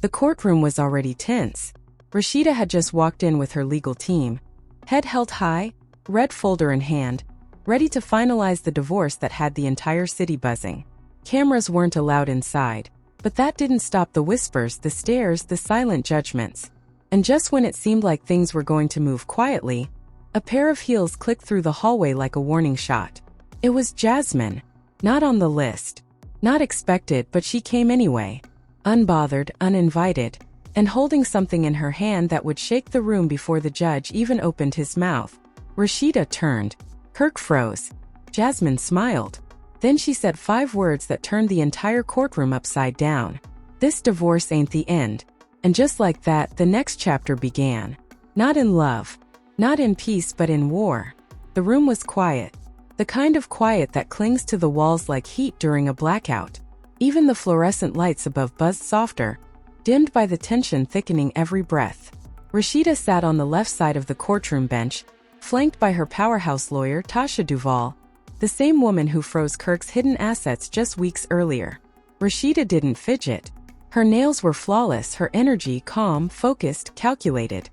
The courtroom was already tense. Rasheeda had just walked in with her legal team, head held high, red folder in hand, ready to finalize the divorce that had the entire city buzzing. Cameras weren't allowed inside, but that didn't stop the whispers, the stares, the silent judgments. And just when it seemed like things were going to move quietly, a pair of heels clicked through the hallway like a warning shot. It was Jasmine. Not on the list. Not expected, but she came anyway. Unbothered, uninvited, and holding something in her hand that would shake the room before the judge even opened his mouth. Rasheeda turned. Kirk froze. Jasmine smiled. Then she said 5 words that turned the entire courtroom upside down. "This divorce ain't the end." And just like that, the next chapter began. Not in love. Not in peace, but in war. The room was quiet. The kind of quiet that clings to the walls like heat during a blackout. Even the fluorescent lights above buzzed softer, dimmed by the tension thickening every breath. Rasheeda sat on the left side of the courtroom bench, flanked by her powerhouse lawyer Tasha Duvall, the same woman who froze Kirk's hidden assets just weeks earlier. Rasheeda didn't fidget. Her nails were flawless, her energy calm, focused, calculated.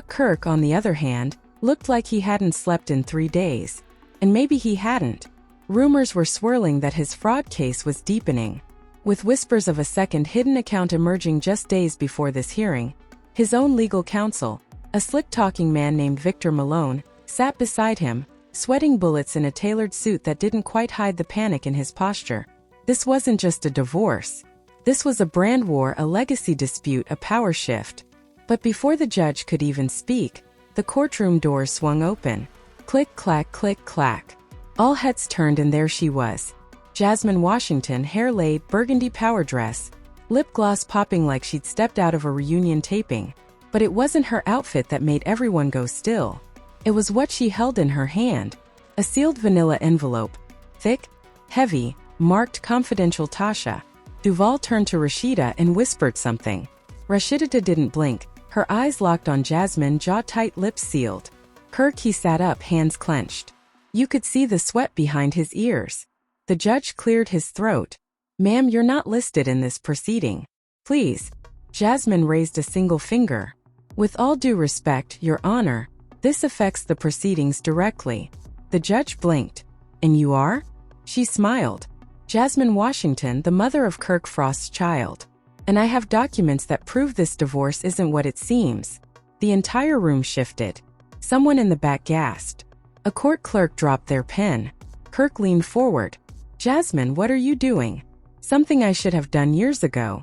Kirk, on the other hand, looked like he hadn't slept in 3 days. And maybe he hadn't. Rumors were swirling that his fraud case was deepening, with whispers of a second hidden account emerging just days before this hearing. His own legal counsel, a slick-talking man named Victor Malone, sat beside him, sweating bullets in a tailored suit that didn't quite hide the panic in his posture. This wasn't just a divorce. This was a brand war, a legacy dispute, a power shift. But before the judge could even speak, the courtroom doors swung open. Click, clack, click, clack. All heads turned and there she was. Jasmine Washington, hair laid, burgundy power dress, lip gloss popping like she'd stepped out of a reunion taping. But it wasn't her outfit that made everyone go still. It was what she held in her hand. A sealed vanilla envelope. Thick, heavy, marked confidential Tasha. Duvall turned to Rasheeda and whispered something. Rasheeda didn't blink. Her eyes locked on Jasmine, jaw tight, lips sealed. Kirk, he sat up, hands clenched. You could see the sweat behind his ears. The judge cleared his throat. "Ma'am, you're not listed in this proceeding. Please." Jasmine raised a single finger. "With all due respect, Your Honor, this affects the proceedings directly." The judge blinked. "And you are?" She smiled. "Jasmine Washington, the mother of Kirk Frost's child. And I have documents that prove this divorce isn't what it seems." The entire room shifted. Someone in the back gasped. A court clerk dropped their pen. Kirk leaned forward. "Jasmine, what are you doing?" "Something I should have done years ago."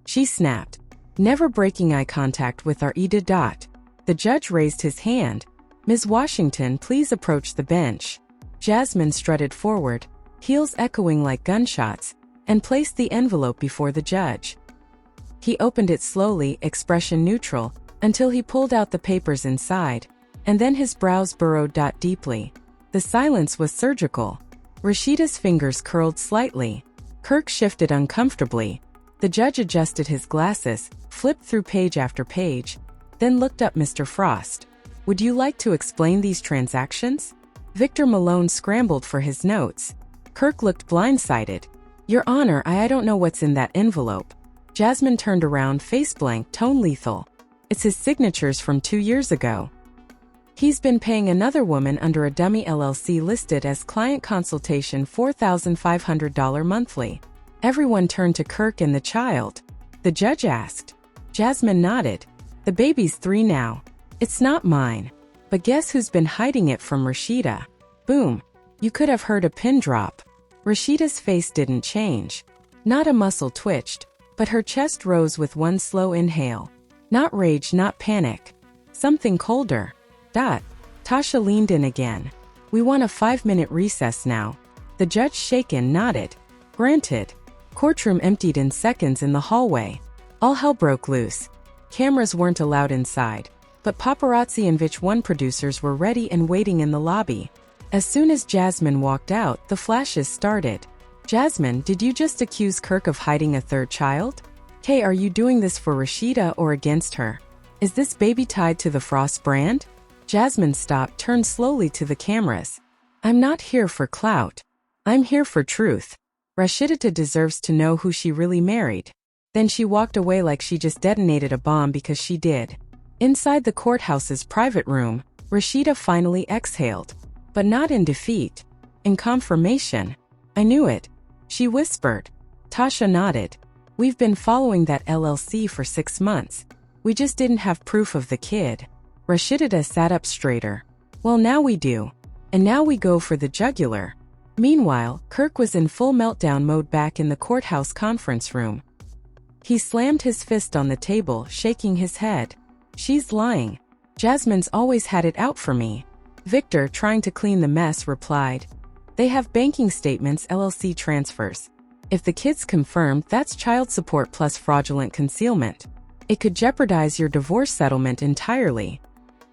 She snapped, never breaking eye contact with Rasheeda. The judge raised his hand. "Ms. Washington, please approach the bench." Jasmine strutted forward, heels echoing like gunshots, and placed the envelope before the judge. He opened it slowly, expression neutral, until he pulled out the papers inside, and then his brows burrowed deeply. The silence was surgical. Rasheeda's fingers curled slightly. Kirk shifted uncomfortably. The judge adjusted his glasses, flipped through page after page, then looked up. "Mr. Frost, would you like to explain these transactions?" Victor Malone scrambled for his notes. Kirk looked blindsided. "Your Honor, I don't know what's in that envelope." Jasmine turned around, face blank, tone lethal. "It's his signatures from 2 years ago. He's been paying another woman under a dummy LLC listed as client consultation $4,500 monthly." Everyone turned to Kirk and the child. The judge asked. Jasmine nodded. "The baby's 3 now. It's not mine. But guess who's been hiding it from Rasheeda?" Boom. You could have heard a pin drop. Rasheeda's face didn't change. Not a muscle twitched, but her chest rose with one slow inhale. Not rage, not panic. Something colder. Tasha leaned in again. "We want a 5-minute recess now." The judge, shaken, nodded. "Granted." Courtroom emptied in seconds in the hallway. All hell broke loose. Cameras weren't allowed inside, but paparazzi and VH1 producers were ready and waiting in the lobby. As soon as Jasmine walked out, the flashes started. "Jasmine, did you just accuse Kirk of hiding a 3rd child? Hey, are you doing this for Rasheeda or against her? Is this baby tied to the Frost brand?" Jasmine stopped, turned slowly to the cameras. "I'm not here for clout. I'm here for truth. Rasheeda deserves to know who she really married." Then she walked away like she just detonated a bomb because she did. Inside the courthouse's private room, Rasheeda finally exhaled. But not in defeat. In confirmation. I knew it. She whispered. Tasha nodded. We've been following that LLC for 6 months. We just didn't have proof of the kid. Rasheeda sat up straighter. Well, now we do. And now we go for the jugular. Meanwhile, Kirk was in full meltdown mode back in the courthouse conference room. He slammed his fist on the table, shaking his head. She's lying. Jasmine's always had it out for me. Victor, trying to clean the mess, replied. They have banking statements, LLC transfers. If the kid's confirmed, that's child support plus fraudulent concealment. It could jeopardize your divorce settlement entirely.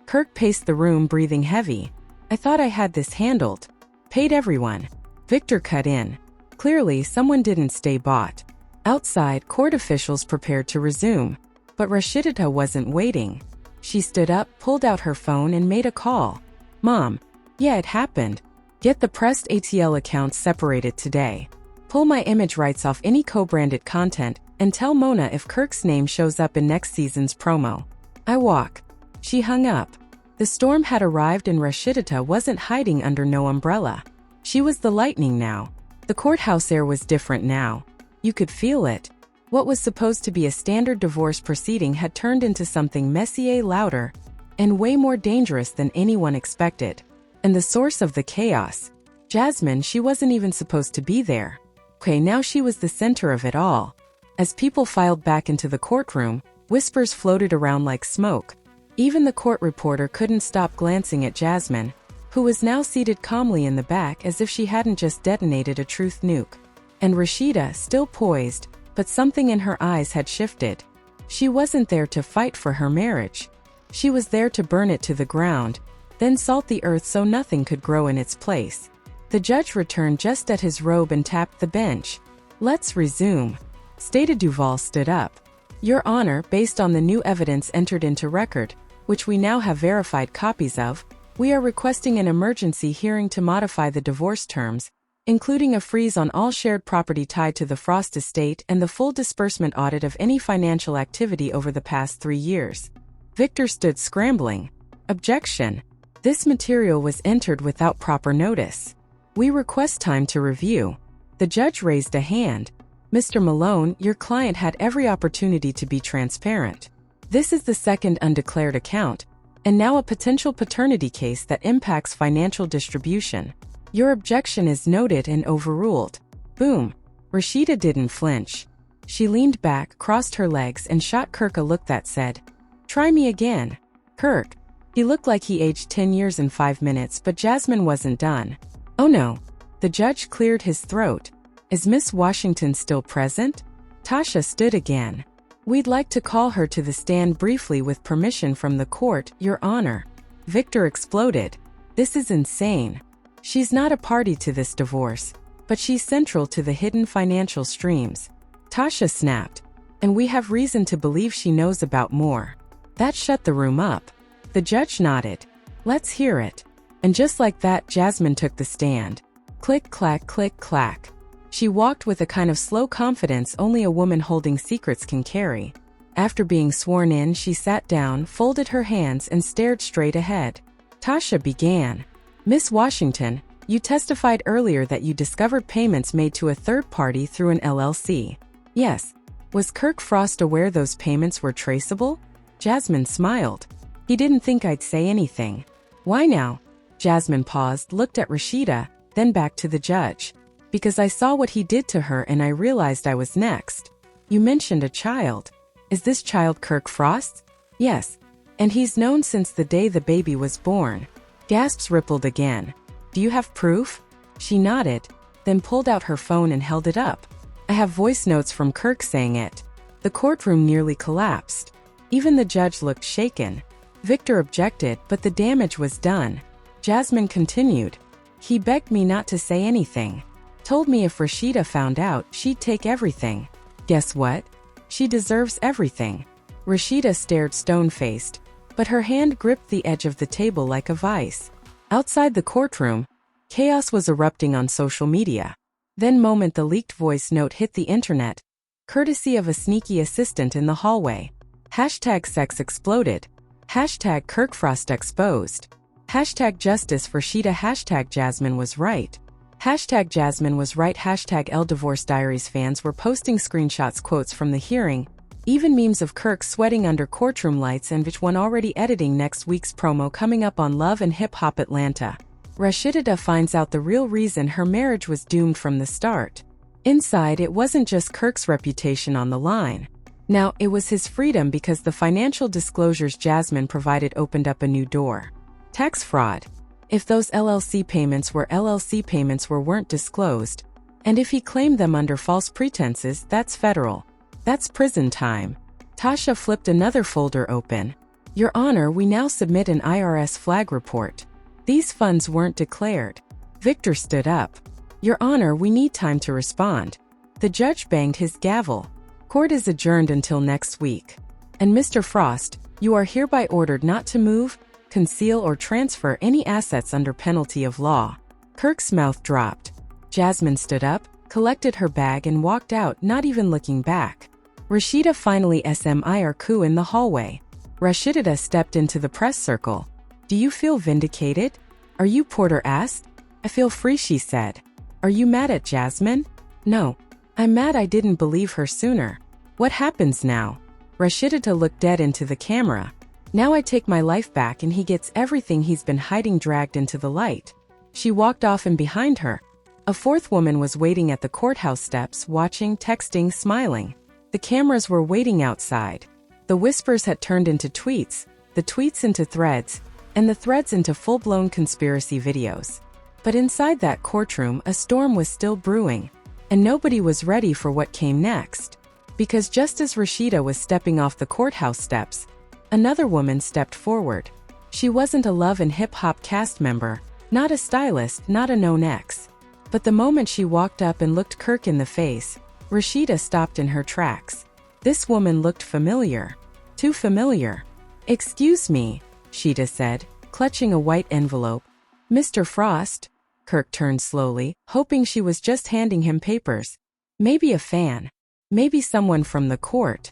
Kirk paced the room, breathing heavy. I thought I had this handled. Paid everyone. Victor cut in. Clearly, someone didn't stay bought. Outside, court officials prepared to resume. But Rasheeda wasn't waiting. She stood up, pulled out her phone, and made a call. Mom. Yeah, it happened. Get the pressed ATL accounts separated today. Pull my image rights off any co-branded content, and tell Mona if Kirk's name shows up in next season's promo. I walk. She hung up. The storm had arrived and Rasheeda wasn't hiding under no umbrella. She was the lightning now. The courthouse air was different now. You could feel it. What was supposed to be a standard divorce proceeding had turned into something messier, louder, and way more dangerous than anyone expected. And the source of the chaos, Jasmine, she wasn't even supposed to be there. Okay, now she was the center of it all. As people filed back into the courtroom, whispers floated around like smoke. Even the court reporter couldn't stop glancing at Jasmine, who was now seated calmly in the back as if she hadn't just detonated a truth nuke. And Rasheeda, still poised, but something in her eyes had shifted. She wasn't there to fight for her marriage. She was there to burn it to the ground, then salt the earth so nothing could grow in its place. The judge returned just at his robe and tapped the bench. Let's resume. Stata Duval stood up. Your Honor, based on the new evidence entered into record, which we now have verified copies of, we are requesting an emergency hearing to modify the divorce terms, including a freeze on all shared property tied to the Frost estate and the full disbursement audit of any financial activity over the past 3 years. Victor stood scrambling. Objection. This material was entered without proper notice. We request time to review. The judge raised a hand. Mr. Malone, your client had every opportunity to be transparent. This is the second undeclared account, and now a potential paternity case that impacts financial distribution. Your objection is noted and overruled. Boom. Rasheeda didn't flinch. She leaned back, crossed her legs, and shot Kirk a look that said, Try me again. Kirk. He looked like he aged 10 years in 5 minutes, but Jasmine wasn't done. Oh no. The judge cleared his throat. Is Miss Washington still present? Tasha stood again. We'd like to call her to the stand briefly with permission from the court, Your Honor. Victor exploded. This is insane. She's not a party to this divorce, but she's central to the hidden financial streams. Tasha snapped. And we have reason to believe she knows about more. That shut the room up. The judge nodded. Let's hear it. And just like that, Jasmine took the stand. Click, clack, click, clack. She walked with a kind of slow confidence only a woman holding secrets can carry. After being sworn in, she sat down, folded her hands, and stared straight ahead. Tasha began. Miss Washington, you testified earlier that you discovered payments made to a third party through an LLC. Yes. Was Kirk Frost aware those payments were traceable? Jasmine smiled. He didn't think I'd say anything. Why now? Jasmine paused, looked at Rasheeda, then back to the judge. Because I saw what he did to her and I realized I was next. You mentioned a child. Is this child Kirk Frost? Yes. And he's known since the day the baby was born. Gasps rippled again. Do you have proof? She nodded, then pulled out her phone and held it up. I have voice notes from Kirk saying it. The courtroom nearly collapsed. Even the judge looked shaken. Victor objected, but the damage was done. Jasmine continued. He begged me not to say anything. Told me if Rasheeda found out, she'd take everything. Guess what? She deserves everything. Rasheeda stared stone-faced, but her hand gripped the edge of the table like a vice. Outside the courtroom, chaos was erupting on social media. Then moment the leaked voice note hit the internet. courtesy of a sneaky assistant in the hallway. Hashtag sex exploded. Hashtag Kirk Frost exposed. Hashtag justice for Rasheeda. Hashtag Jasmine was right. Hashtag Jasmine was right. Hashtag L Divorce Diaries. Fans were posting screenshots, quotes from the hearing, even memes of Kirk sweating under courtroom lights, and which one already editing next week's promo coming up on Love and Hip Hop Atlanta. Rasheeda finds out the real reason her marriage was doomed from the start. Inside, it wasn't just Kirk's reputation on the line. Now, it was his freedom, because the financial disclosures Jasmine provided opened up a new door. Tax fraud. If those LLC payments weren't disclosed, and if he claimed them under false pretenses, that's federal. That's prison time. Tasha flipped another folder open. Your Honor, we now submit an IRS flag report. These funds weren't declared. Victor stood up. Your Honor, we need time to respond. The judge banged his gavel. Court is adjourned until next week. And Mr. Frost, you are hereby ordered not to move, conceal, or transfer any assets under penalty of law. Kirk's mouth dropped. Jasmine stood up, collected her bag, and walked out, not even looking back. Rasheeda finally SMIR in the hallway. Rasheeda stepped into the press circle. Do you feel vindicated? Are you? Porter asked. I feel free, she said. Are you mad at Jasmine? No. I'm mad I didn't believe her sooner. What happens now? Rasheeda looked dead into the camera. Now I take my life back and he gets everything he's been hiding, dragged into the light. She walked off, and behind her, a fourth woman was waiting at the courthouse steps, watching, texting, smiling. The cameras were waiting outside. The whispers had turned into tweets, the tweets into threads, and the threads into full-blown conspiracy videos. But inside that courtroom, a storm was still brewing, and nobody was ready for what came next. Because just as Rasheeda was stepping off the courthouse steps, another woman stepped forward. She wasn't a Love and Hip Hop cast member, not a stylist, not a known ex. But the moment she walked up and looked Kirk in the face, Rasheeda stopped in her tracks. This woman looked familiar. Too familiar. Excuse me, Sheeda said, clutching a white envelope. Mr. Frost? Kirk turned slowly, hoping she was just handing him papers. Maybe a fan. Maybe someone from the court.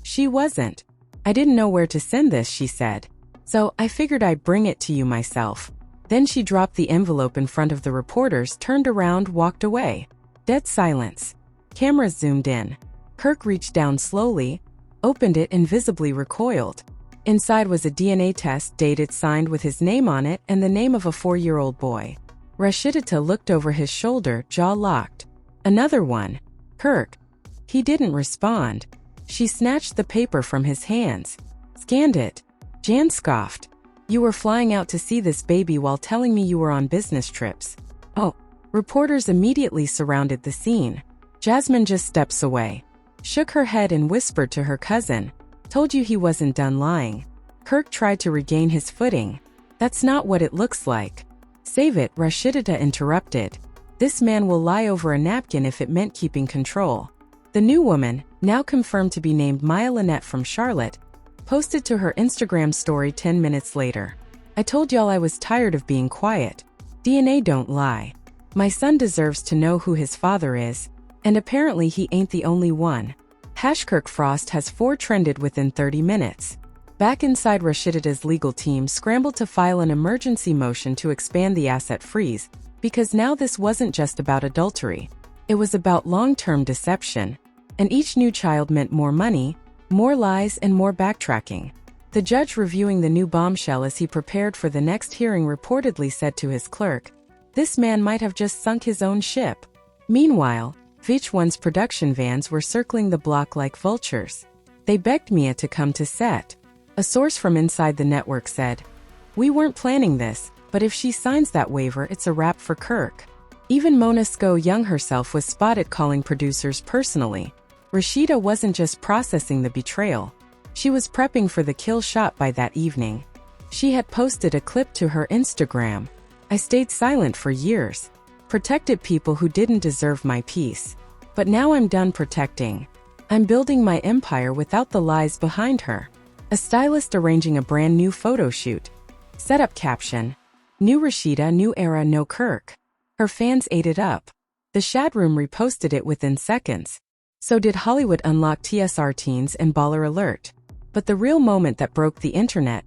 She wasn't. I didn't know where to send this, she said. So I figured I'd bring it to you myself. Then she dropped the envelope in front of the reporters, turned around, walked away. Dead silence. Cameras zoomed in. Kirk reached down slowly, opened it, and visibly recoiled. Inside was a DNA test, dated, signed with his name on it and the name of a 4-year-old boy. Rasheeda looked over his shoulder, jaw locked. Another one. Kirk. He didn't respond. She snatched the paper from his hands. Scanned it. Jan scoffed. You were flying out to see this baby while telling me you were on business trips. Oh. Reporters immediately surrounded the scene. Jasmine just steps away. Shook her head and whispered to her cousin. Told you he wasn't done lying. Kirk tried to regain his footing. That's not what it looks like. Save it, Rasheeda interrupted. This man will lie over a napkin if it meant keeping control. The new woman, now confirmed to be named Maya Lynette from Charlotte, posted to her Instagram story 10 minutes later. I told y'all I was tired of being quiet. DNA don't lie. My son deserves to know who his father is, and apparently he ain't the only one. Kirk Frost has 4 trended within 30 minutes. Back inside, Rasheeda's legal team scrambled to file an emergency motion to expand the asset freeze, because now this wasn't just about adultery. It was about long-term deception, and each new child meant more money, more lies, and more backtracking. The judge, reviewing the new bombshell as he prepared for the next hearing, reportedly said to his clerk, "This man might have just sunk his own ship." Meanwhile, VH1's production vans were circling the block like vultures. They begged Mia to come to set. A source from inside the network said, "We weren't planning this, but if she signs that waiver, it's a wrap for Kirk." Even Mona Sko-Young herself was spotted calling producers personally. Rasheeda wasn't just processing the betrayal. She was prepping for the kill shot by that evening. She had posted a clip to her Instagram. I stayed silent for years. Protected people who didn't deserve my peace. But now I'm done protecting. I'm building my empire without the lies behind her. A stylist arranging a brand new photo shoot. Setup caption: New Rasheeda, new era, no Kirk. Her fans ate it up. The Shad Room reposted it within seconds. So did Hollywood unlock TSR Teens and Baller Alert. But the real moment that broke the internet,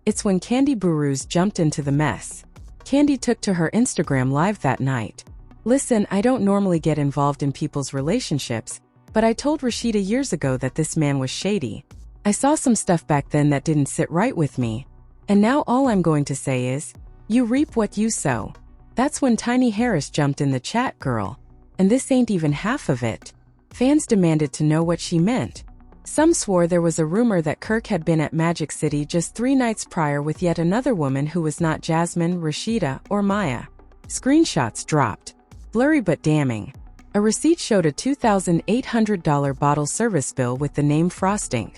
it's when Candy Buruz jumped into the mess. Candy took to her Instagram Live that night. Listen, I don't normally get involved in people's relationships, but I told Rasheeda years ago that this man was shady. I saw some stuff back then that didn't sit right with me. And now all I'm going to say is, you reap what you sow. That's when Tiny Harris jumped in the chat, girl. And this ain't even half of it. Fans demanded to know what she meant. Some swore there was a rumor that Kirk had been at Magic City just 3 nights prior with yet another woman who was not Jasmine, Rasheeda, or Maya. Screenshots dropped. Blurry but damning. A receipt showed a $2,800 bottle service bill with the name Frosting.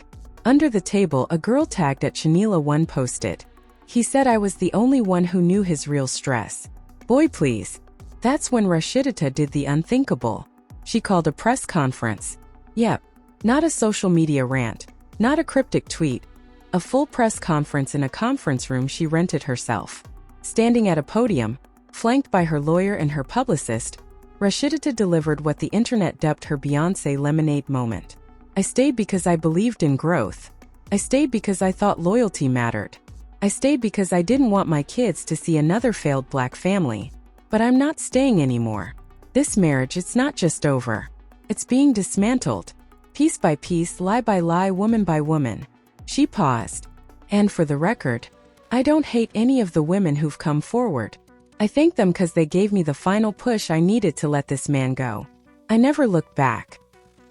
Under the table, a girl tagged at Chanila1 posted, "He said I was the only one who knew his real stress. Boy please." That's when Rasheeda did the unthinkable. She called a press conference. Yep. Not a social media rant. Not a cryptic tweet. A full press conference in a conference room she rented herself. Standing at a podium, flanked by her lawyer and her publicist, Rasheeda delivered what the internet dubbed her Beyoncé lemonade moment. I stayed because I believed in growth. I stayed because I thought loyalty mattered. I stayed because I didn't want my kids to see another failed black family. But I'm not staying anymore. This marriage, it's not just over. It's being dismantled. Piece by piece, lie by lie, woman by woman. She paused. And for the record, I don't hate any of the women who've come forward. I thank them because they gave me the final push I needed to let this man go. I never looked back.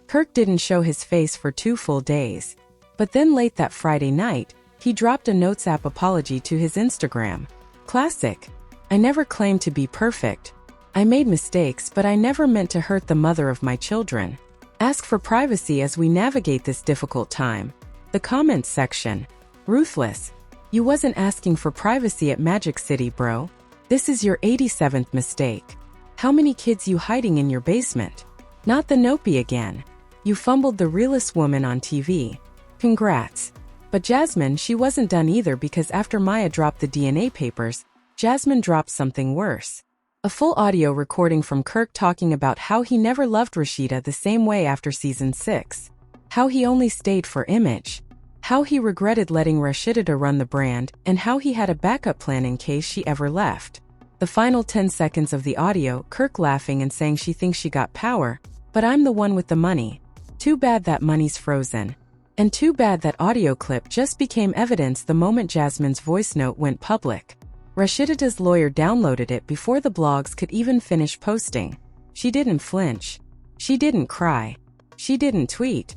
Kirk didn't show his face for 2 full days. But then late that Friday night, he dropped a Notes app apology to his Instagram. Classic. I never claimed to be perfect. I made mistakes, but I never meant to hurt the mother of my children. Ask for privacy as we navigate this difficult time. The comments section. Ruthless. You wasn't asking for privacy at Magic City, bro. This is your 87th mistake. How many kids you hiding in your basement? Not the Nopey again. You fumbled the realest woman on TV. Congrats. But Jasmine, she wasn't done either, because after Maya dropped the DNA papers, Jasmine dropped something worse. A full audio recording from Kirk talking about how he never loved Rasheeda the same way after season 6. How he only stayed for image. How he regretted letting Rasheeda run the brand, and how he had a backup plan in case she ever left. The final 10 seconds of the audio, Kirk laughing and saying she thinks she got power, but I'm the one with the money. Too bad that money's frozen. And too bad that audio clip just became evidence the moment Jasmine's voice note went public. Rasheeda's lawyer downloaded it before the blogs could even finish posting. She didn't flinch. She didn't cry. She didn't tweet.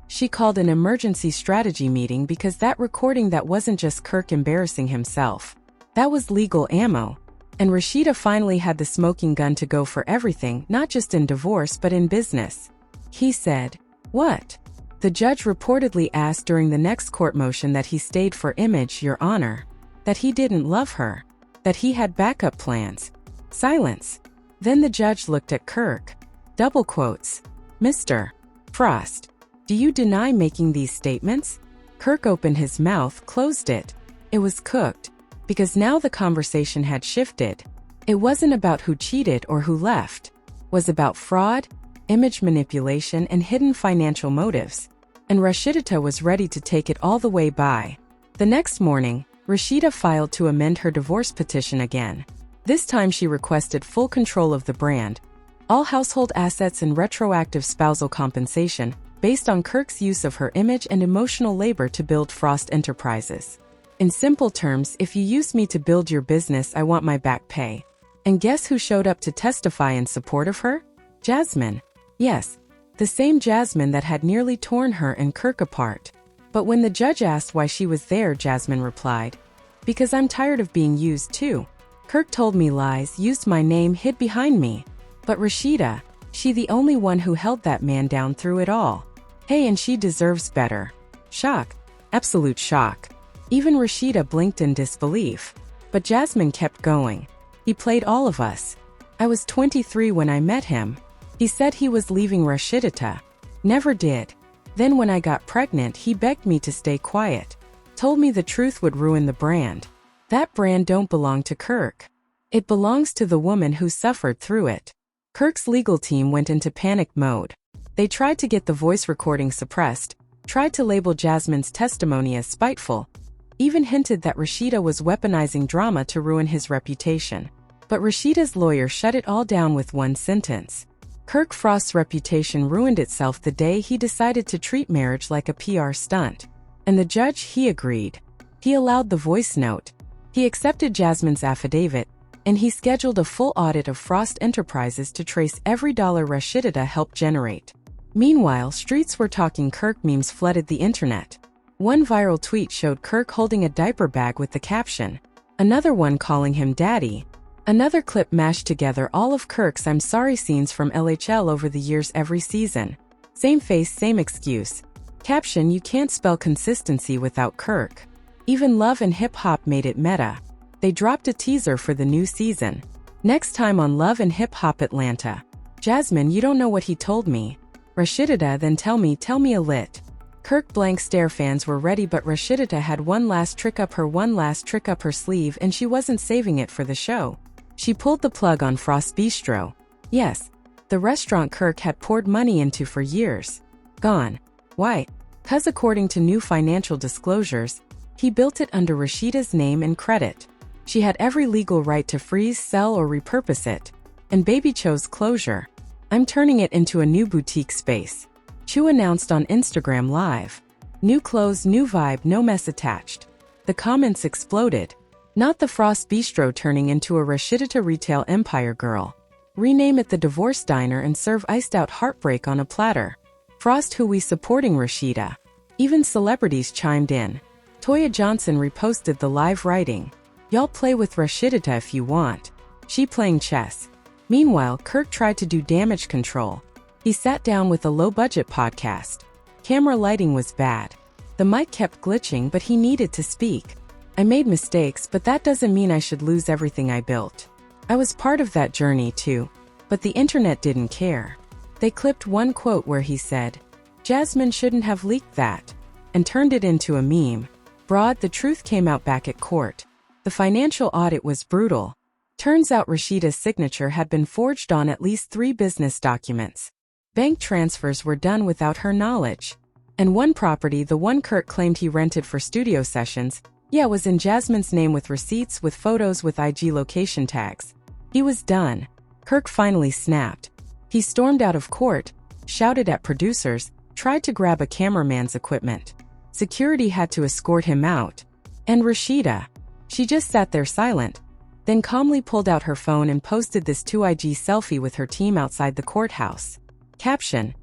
She called an emergency strategy meeting because that recording, that wasn't just Kirk embarrassing himself. That was legal ammo. And Rasheeda finally had the smoking gun to go for everything, not just in divorce but in business. He said, "What?" The judge reportedly asked during the next court motion that he stayed for image, Your Honor. That he didn't love her. That he had backup plans. Silence. Then the judge looked at Kirk. Double quotes. "Mr. Frost, do you deny making these statements?" Kirk opened his mouth, closed it. It was cooked. Because now the conversation had shifted. It wasn't about who cheated or who left. It was about fraud, image manipulation, and hidden financial motives. And Rasheeda was ready to take it all the way by. The next morning, Rasheeda filed to amend her divorce petition again. This time she requested full control of the brand, all household assets, and retroactive spousal compensation, based on Kirk's use of her image and emotional labor to build Frost Enterprises. In simple terms, if you use me to build your business, I want my back pay. And guess who showed up to testify in support of her? Jasmine. Yes, the same Jasmine that had nearly torn her and Kirk apart. But when the judge asked why she was there, Jasmine replied, "Because I'm tired of being used too. Kirk told me lies, used my name, hid behind me. But Rasheeda, she the only one who held that man down through it all. Hey, and she deserves better." Shock. Absolute shock. Even Rasheeda blinked in disbelief. But Jasmine kept going. "He played all of us. I was 23 when I met him. He said he was leaving Rasheeda. Never did. Then when I got pregnant, he begged me to stay quiet. Told me the truth would ruin the brand. That brand don't belong to Kirk. It belongs to the woman who suffered through it." Kirk's legal team went into panic mode. They tried to get the voice recording suppressed, tried to label Jasmine's testimony as spiteful, even hinted that Rasheeda was weaponizing drama to ruin his reputation. But Rasheeda's lawyer shut it all down with one sentence. Kirk Frost's reputation ruined itself the day he decided to treat marriage like a PR stunt. And the judge, he agreed. He allowed the voice note. He accepted Jasmine's affidavit, and he scheduled a full audit of Frost Enterprises to trace every dollar Rasheeda helped generate. Meanwhile, streets were talking. Kirk memes flooded the internet. One viral tweet showed Kirk holding a diaper bag with the caption, another one calling him daddy. Another clip mashed together all of Kirk's I'm sorry scenes from LHL over the years every season. Same face, same excuse. Caption, you can't spell consistency without Kirk. Even Love and Hip Hop made it meta. They dropped a teaser for the new season. Next time on Love and Hip Hop Atlanta. Jasmine, you don't know what he told me. Rasheeda, then tell me a lit. Kirk blank stare. Fans were ready, but Rasheeda had one last trick up her sleeve, and she wasn't saving it for the show. She pulled the plug on Frost Bistro. Yes, the restaurant Kirk had poured money into for years. Gone. Why? 'Cause according to new financial disclosures, he built it under Rasheeda's name and credit. She had every legal right to freeze, sell, or repurpose it. And baby chose closure. I'm turning it into a new boutique space. Chu announced on Instagram Live. New clothes, new vibe, no mess attached. The comments exploded. Not the Frost Bistro turning into a Rasheeda retail empire, girl. Rename it the Divorce Diner and serve iced out heartbreak on a platter. Frost who we supporting Rasheeda. Even celebrities chimed in. Toya Johnson reposted the live writing. Y'all play with Rasheeda if you want. She playing chess. Meanwhile, Kirk tried to do damage control. He sat down with a low-budget podcast. Camera lighting was bad. The mic kept glitching, but he needed to speak. I made mistakes, but that doesn't mean I should lose everything I built. I was part of that journey too, but the internet didn't care. They clipped one quote where he said, Jasmine shouldn't have leaked that, and turned it into a meme. Broad, the truth came out back at court. The financial audit was brutal. Turns out Rasheeda's signature had been forged on at least 3 business documents. Bank transfers were done without her knowledge. And one property, the one Kirk claimed he rented for studio sessions, was in Jasmine's name with receipts, with photos, with IG location tags. He was done. Kirk finally snapped. He stormed out of court, shouted at producers, tried to grab a cameraman's equipment. Security had to escort him out. And Rasheeda, she just sat there silent, then calmly pulled out her phone and posted this 2IG selfie with her team outside the courthouse. Caption: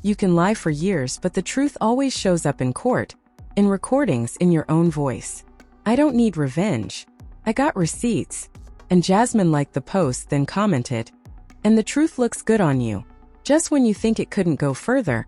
you can lie for years, but the truth always shows up in court, in recordings, in your own voice. I don't need revenge. I got receipts. And Jasmine liked the post, then commented, and the truth looks good on you. Just when you think it couldn't go further,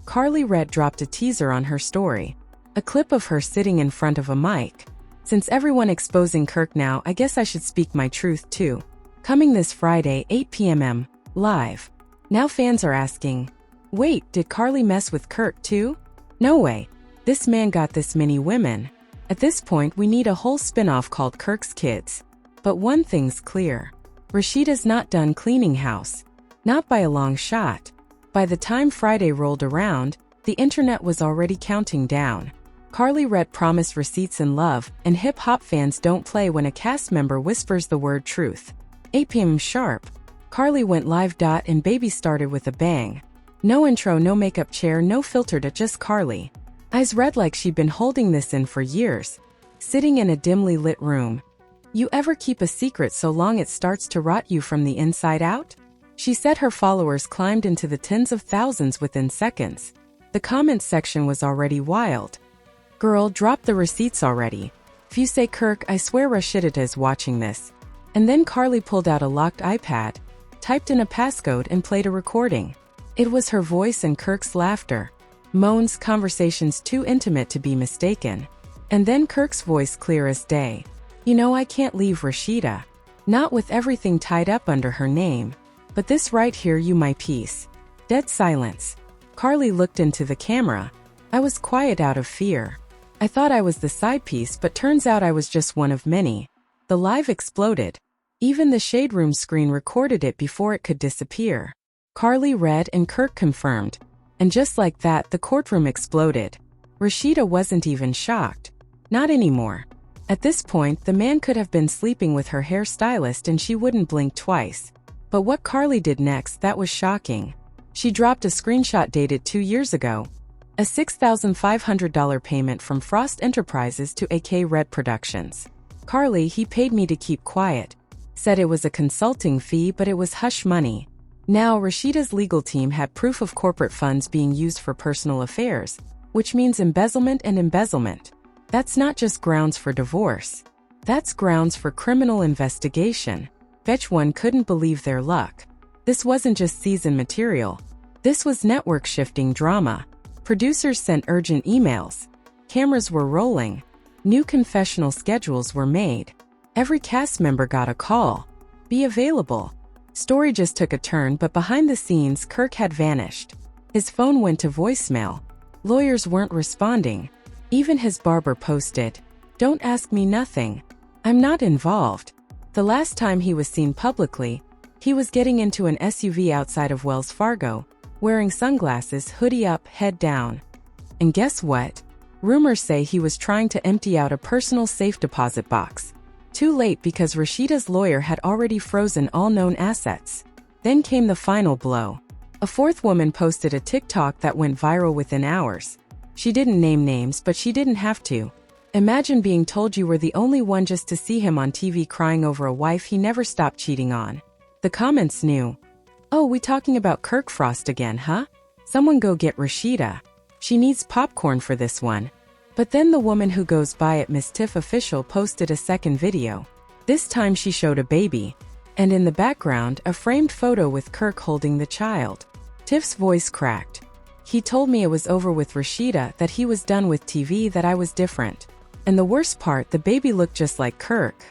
Carly Redd dropped a teaser on her story. A clip of her sitting in front of a mic. Since everyone exposing Kirk now, I guess I should speak my truth too. Coming this Friday, 8 p.m. live. Now fans are asking, wait, did Carly mess with Kirk too? No way. This man got this many women. At this point, we need a whole spin-off called Kirk's Kids. But one thing's clear. Rasheeda's not done cleaning house. Not by a long shot. By the time Friday rolled around, the internet was already counting down. Carly Redd promised receipts in Love, and hip-hop fans don't play when a cast member whispers the word truth. 8 p.m. sharp. Carly went live. And baby started with a bang. No intro, no makeup chair, no filter, to just Carly. Eyes red like she'd been holding this in for years. Sitting in a dimly lit room. You ever keep a secret so long it starts to rot you from the inside out? She said her followers climbed into the tens of thousands within seconds. The comments section was already wild. Girl, drop the receipts already. If you say Kirk, I swear Rasheeda is watching this. And then Carly pulled out a locked iPad, typed in a passcode and played a recording. It was her voice and Kirk's laughter. Moans, conversations too intimate to be mistaken. And then Kirk's voice clear as day. You know I can't leave Rasheeda. Not with everything tied up under her name. But this right here, you my piece. Dead silence. Carly looked into the camera. I was quiet out of fear. I thought I was the side piece, but turns out I was just one of many. The live exploded. Even the Shade Room screen recorded it before it could disappear. Carly read and Kirk confirmed. And just like that, the courtroom exploded. Rasheeda wasn't even shocked. Not anymore. At this point, the man could have been sleeping with her hairstylist and she wouldn't blink twice. But what Carly did next, that was shocking. She dropped a screenshot dated 2 years ago. A $6,500 payment from Frost Enterprises to AK Red Productions. Carly, he paid me to keep quiet. Said it was a consulting fee, but it was hush money. Now, Rasheeda's legal team had proof of corporate funds being used for personal affairs, which means embezzlement and embezzlement. That's not just grounds for divorce. That's grounds for criminal investigation. Fetch one couldn't believe their luck. This wasn't just season material. This was network-shifting drama. Producers sent urgent emails. Cameras were rolling. New confessional schedules were made. Every cast member got a call. Be available. Story just took a turn, but behind the scenes, Kirk had vanished. His phone went to voicemail. Lawyers weren't responding. Even his barber posted, "Don't ask me nothing. I'm not involved." The last time he was seen publicly, he was getting into an SUV outside of Wells Fargo, wearing sunglasses, hoodie up, head down. And guess what? Rumors say he was trying to empty out a personal safe deposit box. Too late because Rasheeda's lawyer had already frozen all known assets. Then came the final blow. A fourth woman posted a TikTok that went viral within hours. She didn't name names, but she didn't have to. Imagine being told you were the only one just to see him on TV crying over a wife he never stopped cheating on. The comments knew. "Oh, we talking about Kirk Frost again, huh? Someone go get Rasheeda. She needs popcorn for this one." But then the woman who goes by at Miss Tiff Official posted a second video. This time she showed a baby. And in the background, a framed photo with Kirk holding the child. Tiff's voice cracked. "He told me it was over with Rasheeda, that he was done with TV, that I was different. And the worst part, the baby looked just like Kirk."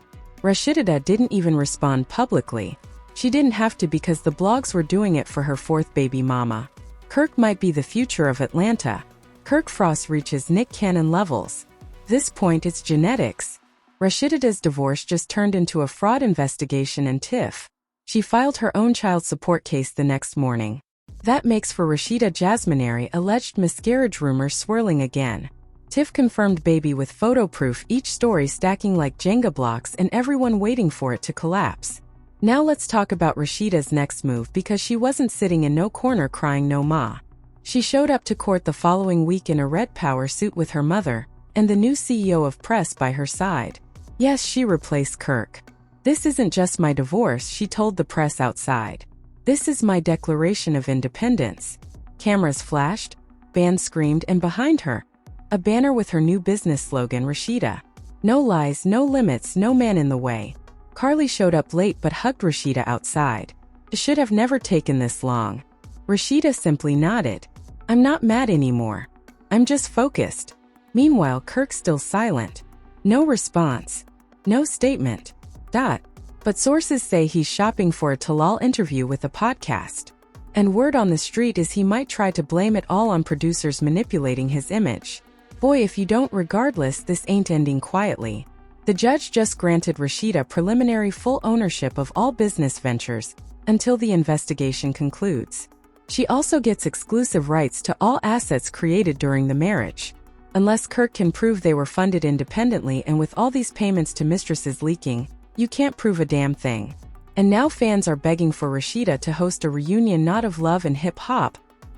Rasheeda didn't even respond publicly. She didn't have to because the blogs were doing it for her fourth baby mama. Kirk might be the future of Atlanta. Kirk Frost reaches Nick Cannon levels. This point, it's genetics. Rasheeda's divorce just turned into a fraud investigation and Tiff. She filed her own child support case the next morning. That makes for Rasheeda Jasmine alleged miscarriage rumors swirling again. Tiff confirmed baby with photo proof, each story stacking like Jenga blocks and everyone waiting for it to collapse. Now let's talk about Rasheeda's next move because she wasn't sitting in no corner crying no ma. She showed up to court the following week in a red power suit with her mother and the new CEO of press by her side. Yes, she replaced Kirk. "This isn't just my divorce," she told the press outside. "This is my declaration of independence." Cameras flashed, bands screamed, and behind her, a banner with her new business slogan, Rasheeda. No lies, no limits, no man in the way. Carly showed up late but hugged Rasheeda outside. It should have never taken this long. Rasheeda simply nodded. "I'm not mad anymore. I'm just focused." Meanwhile, Kirk's still silent. No response. No statement. But sources say he's shopping for a Talal interview with a podcast. And word on the street is he might try to blame it all on producers manipulating his image. Boy, if you don't, regardless, this ain't ending quietly. The judge just granted Rasheeda preliminary full ownership of all business ventures until the investigation concludes. She also gets exclusive rights to all assets created during the marriage. Unless Kirk can prove they were funded independently, and with all these payments to mistresses leaking, you can't prove a damn thing. And now fans are begging for Rasheeda to host a reunion not of love and hip-hop,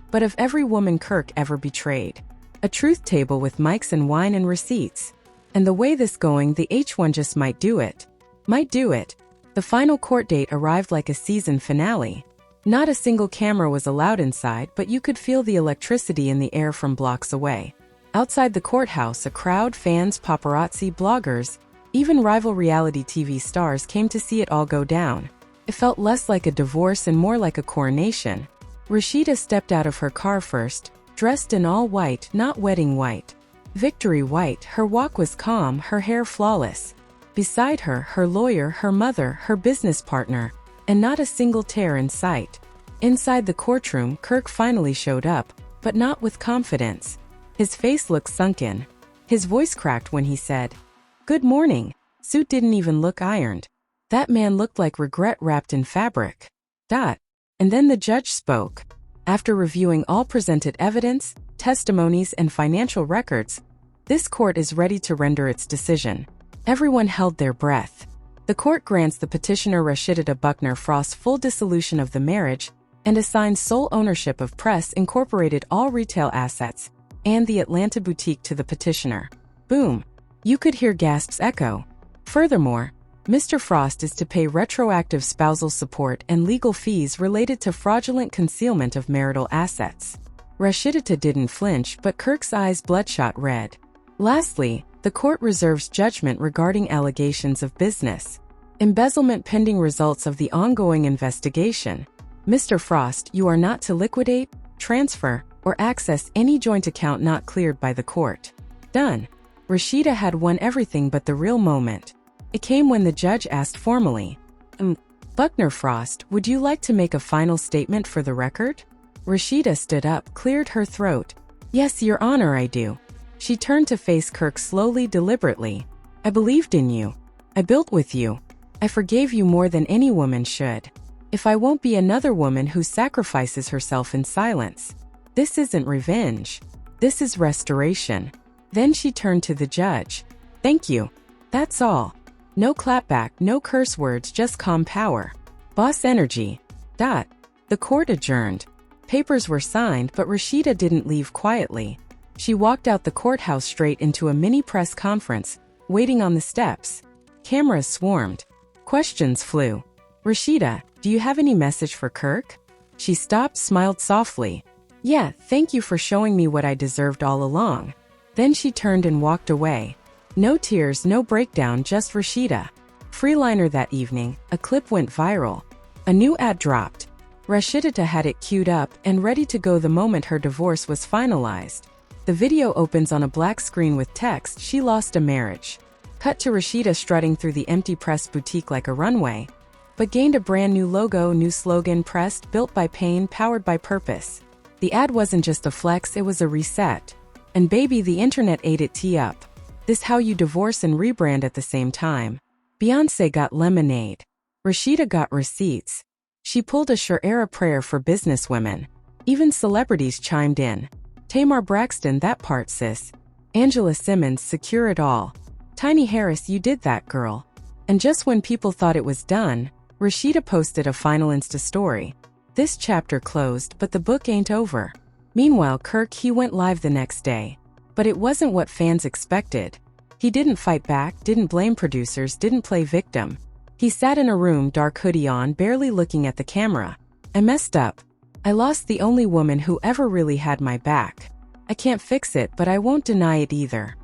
but of every woman Kirk ever betrayed. A truth table with mics and wine and receipts. And the way this going, the H1 just might do it. Might do it. The final court date arrived like a season finale. Not a single camera was allowed inside, but you could feel the electricity in the air from blocks away. Outside the courthouse, a crowd, fans, paparazzi, bloggers, even rival reality TV stars came to see it all go down. It felt less like a divorce and more like a coronation. Rasheeda stepped out of her car first, dressed in all white, not wedding white. Victory white. Her walk was calm, her hair flawless. Beside her, her lawyer, her mother, her business partner, and not a single tear in sight. Inside the courtroom, Kirk finally showed up, but not with confidence. His face looked sunken. His voice cracked when he said, "Good morning." Suit didn't even look ironed. That man looked like regret wrapped in fabric. And then the judge spoke. After reviewing all presented evidence, testimonies, and financial records, this court is ready to render its decision. Everyone held their breath. The court grants the petitioner Rasheeda Buckner Frost full dissolution of the marriage and assigns sole ownership of Press Incorporated all retail assets and the Atlanta boutique to the petitioner. Boom! You could hear gasps echo. Furthermore, Mr. Frost is to pay retroactive spousal support and legal fees related to fraudulent concealment of marital assets. Rasheeda didn't flinch, but Kirk's eyes bloodshot red. Lastly, the court reserves judgment regarding allegations of business embezzlement pending results of the ongoing investigation. Mr. Frost, you are not to liquidate, transfer, or access any joint account not cleared by the court. Done. Rasheeda had won everything but the real moment. It came when the judge asked formally, Buckner Frost, would you like to make a final statement for the record? Rasheeda stood up, cleared her throat. Yes, Your Honor, I do. She turned to face Kirk slowly, deliberately. I believed in you. I built with you. I forgave you more than any woman should. If I won't be another woman who sacrifices herself in silence. This isn't revenge. This is restoration. Then she turned to the judge. Thank you. That's all. No clapback, no curse words, just calm power. Boss energy. The court adjourned. Papers were signed, but Rasheeda didn't leave quietly. She walked out the courthouse straight into a mini press conference, waiting on the steps. Cameras swarmed. Questions flew. Rasheeda, do you have any message for Kirk? She stopped, smiled softly. Yeah, thank you for showing me what I deserved all along. Then she turned and walked away. No tears, no breakdown, just Rasheeda. Freeliner that evening, a clip went viral. A new ad dropped. Rasheeda had it queued up and ready to go the moment her divorce was finalized. The video opens on a black screen with text, "She lost a marriage." Cut to Rasheeda strutting through the empty Press boutique like a runway, but gained a brand new logo, new slogan, Pressed, built by pain, powered by purpose. The ad wasn't just a flex, it was a reset. And baby, the internet ate it up. This how you divorce and rebrand at the same time. Beyoncé got lemonade. Rasheeda got receipts. She pulled a Sure-era prayer for businesswomen. Even celebrities chimed in. Tamar Braxton, that part sis. Angela Simmons, secure it all. Tiny Harris, you did that, girl. And just when people thought it was done, Rasheeda posted a final Insta story. This chapter closed, but the book ain't over. Meanwhile, Kirk, he went live the next day. But it wasn't what fans expected. He didn't fight back, didn't blame producers, didn't play victim. He sat in a room, dark hoodie on, barely looking at the camera. I messed up. I lost the only woman who ever really had my back. I can't fix it, but I won't deny it either.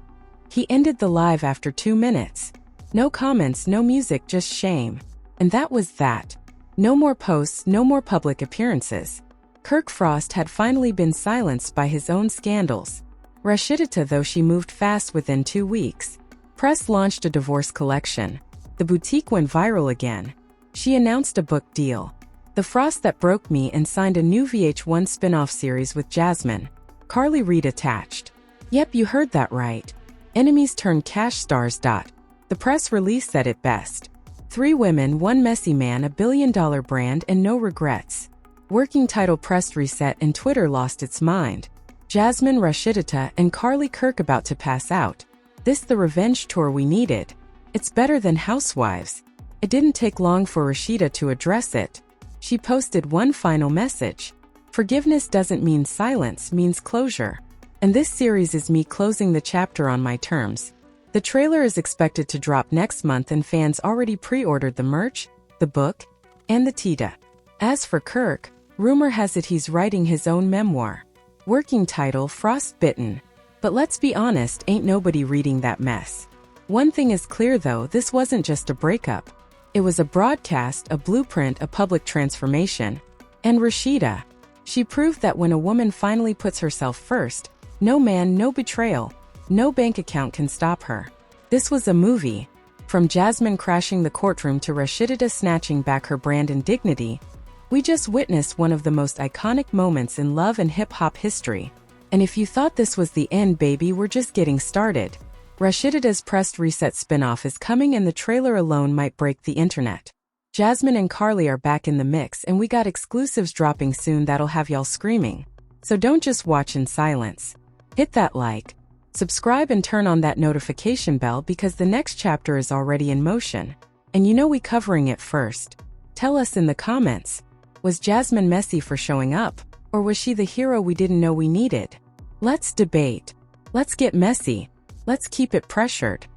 He ended the live after 2 minutes. No comments, no music, just shame. And that was that. No more posts, no more public appearances. Kirk Frost had finally been silenced by his own scandals. Rasheeda, though, she moved fast within 2 weeks. Press launched a divorce collection. The boutique went viral again. She announced a book deal. The Frost That Broke Me, and signed a new VH1 spin-off series with Jasmine. Carly Reed attached. Yep, you heard that right. Enemies turned cash stars. The press release said it best. 3 women, 1 messy man, a billion-dollar brand, and no regrets. Working title pressed reset and Twitter lost its mind. Jasmine, Rasheeda, and Carly Kirk about to pass out. This the revenge tour we needed. It's better than Housewives. It didn't take long for Rasheeda to address it. She posted one final message. Forgiveness doesn't mean silence, means closure. And this series is me closing the chapter on my terms. The trailer is expected to drop next month and fans already pre-ordered the merch, the book, and the Tita. As for Kirk, rumor has it he's writing his own memoir. Working title, Frostbitten. But let's be honest, ain't nobody reading that mess. One thing is clear though, this wasn't just a breakup. It was a broadcast, a blueprint, a public transformation. And Rasheeda. She proved that when a woman finally puts herself first, no man, no betrayal, no bank account can stop her. This was a movie. From Jasmine crashing the courtroom to Rasheeda snatching back her brand and dignity, we just witnessed one of the most iconic moments in love and hip-hop history. And if you thought this was the end, baby, we're just getting started. Rasheeda's Pressed Reset spinoff is coming, and the trailer alone might break the internet. Jasmine and Carly are back in the mix, and we got exclusives dropping soon that'll have y'all screaming. So don't just watch in silence. Hit that like, subscribe, and turn on that notification bell because the next chapter is already in motion. And you know we covering it first. Tell us in the comments, was Jasmine messy for showing up, or was she the hero we didn't know we needed? Let's debate. Let's get messy. Let's keep it pressured.